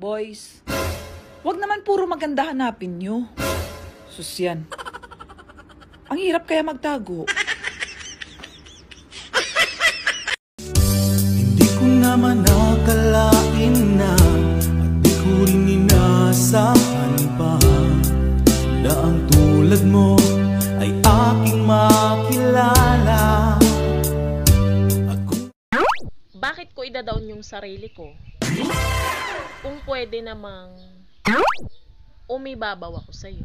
Boys, wag naman puro maganda hanapin nyo. Sus yan. Ang hirap kaya magtago. Hindi ko naman nakalain na at di ko rin inasahan pa na ang tulad mo ay aking makilala. Bakit ko ida-down yung sarili ko? Kung pwede namang umibabaw ako sa'yo.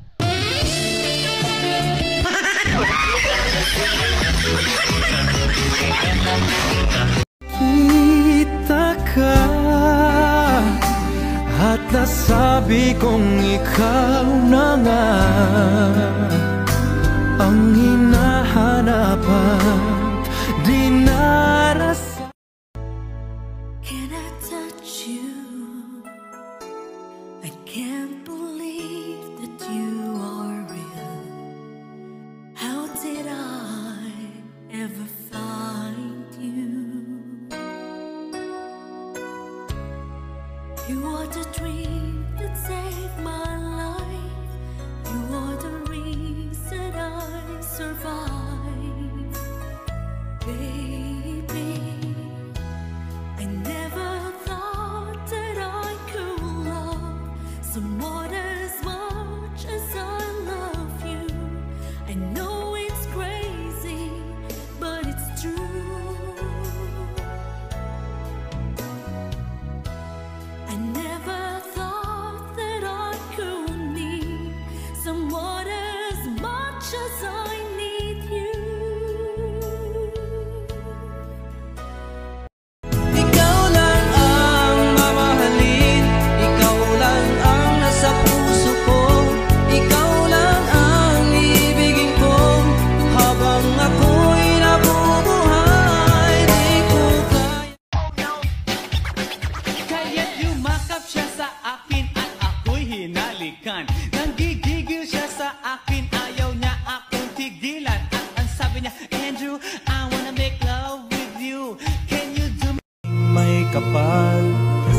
Kita ka at nasabi kong ikaw na nga ang hinahanap at dinarasan. Can I touch you? I can't believe that you are real. How did I ever find you? You are the dream that saved my life. You are the reason I survive. Baby, I never thought that I could love someone as much as I love you. I know it's crazy, but it's true. I never thought that I could need someone as much as I need you. Ikaw lang ang mamahalin, ikaw lang ang nasa puso ko, ikaw lang ang ibigin ko habang ako'y nabubuhay. Di ko kaya kaya't yumakap siya sa akin at ako'y hinalikan. Nanggigigil siya sa akin, ayaw niya akong tigilan. At ang sabi niya, Andrew, I wanna make love with you. Can you do may kapal?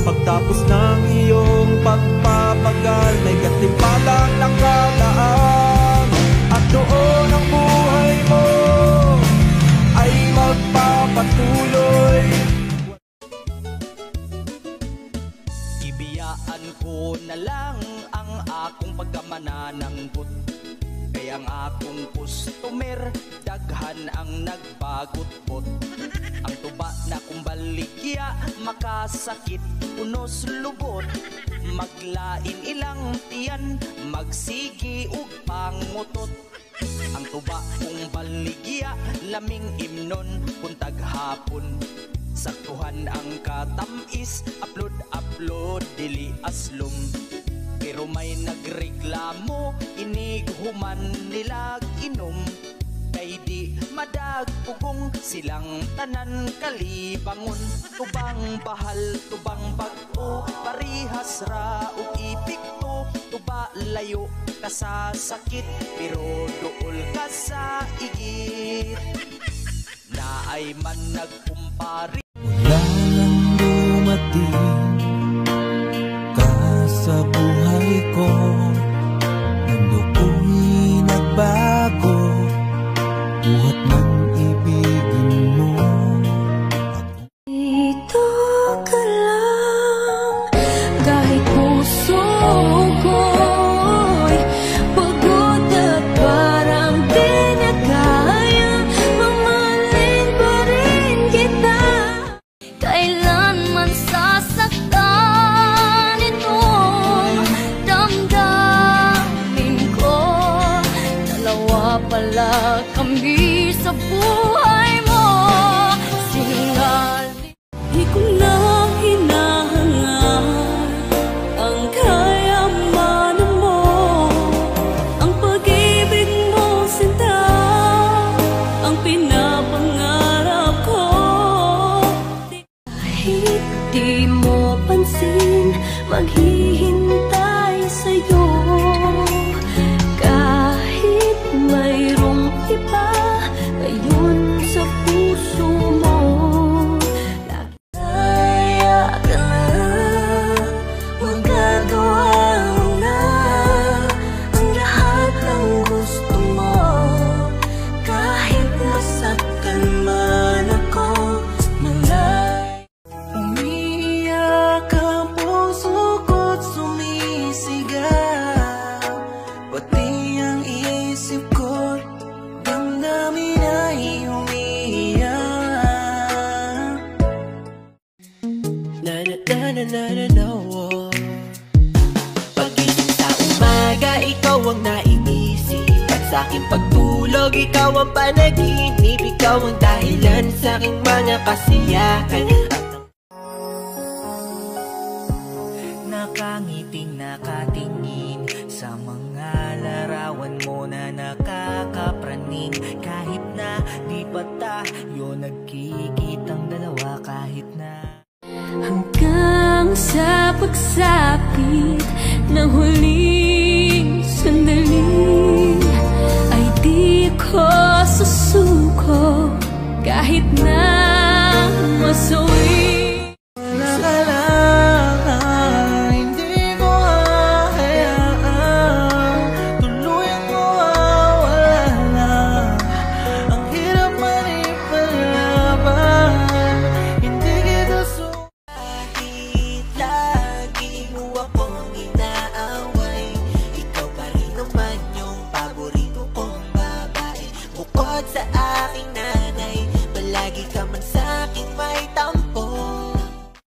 Pagtapos ng iyong pagpapagal, may katimpalang nakalaan. At doon ang buhay mo ay magpapatuloy. Ibiyaan ko na lang ang akong pagkamanananggot. Kaya ang akong customer, daghan ang nagbagot-bot. Ang tuba na kong baligya, makasakit, unos lubot. Maglain ilang tiyan, magsigi ug pangutot. Ang tuba kong baligya, laming imnon kung taghapon. Saktuhan ang katamis, upload, dili aslom. Pero may nagreklamo, inighuman nilag inom. Kay di madagpugong silang tanan kalibangon. Tubang bahal, tubang bago, parihas ra ug ipikto. Tuba layo ka sa sakit, pero duol ka sa igit. Naay man nagkumpari. Wala nang dumating ka sa buhay ko, mundo ko'y nagbago. Buhat ng ibigin mo. Dito ka lang, kahit puso ko'y pagod at parang di na kaya. Mamahalin pa rin kita. Kailanman sasaktan itong damdamin ko. Dalawa pala kami sa buhay mo. Sinungaling di ko na hinahangad ang kayamanan mo. Ang pag-ibig mo, sinta, ang pinapangarap ko. Kahit di mo pansin, maghihintay sa'yo. Kahit mayroong iba ngayon sa puso mo. Kaya ka na, huwag ka aking pagtulog, ikaw ang panaginip, ikaw ang dahilan sa aking mga kasiyahan. Nakangiting nakatingin sa mga larawan mo na nakakapraning. Kahit na di pa tayo nagkikitang dalawa, kahit na Hanggang sa pagsapit ng huling sandali, ay di ko susuko kahit na masawi.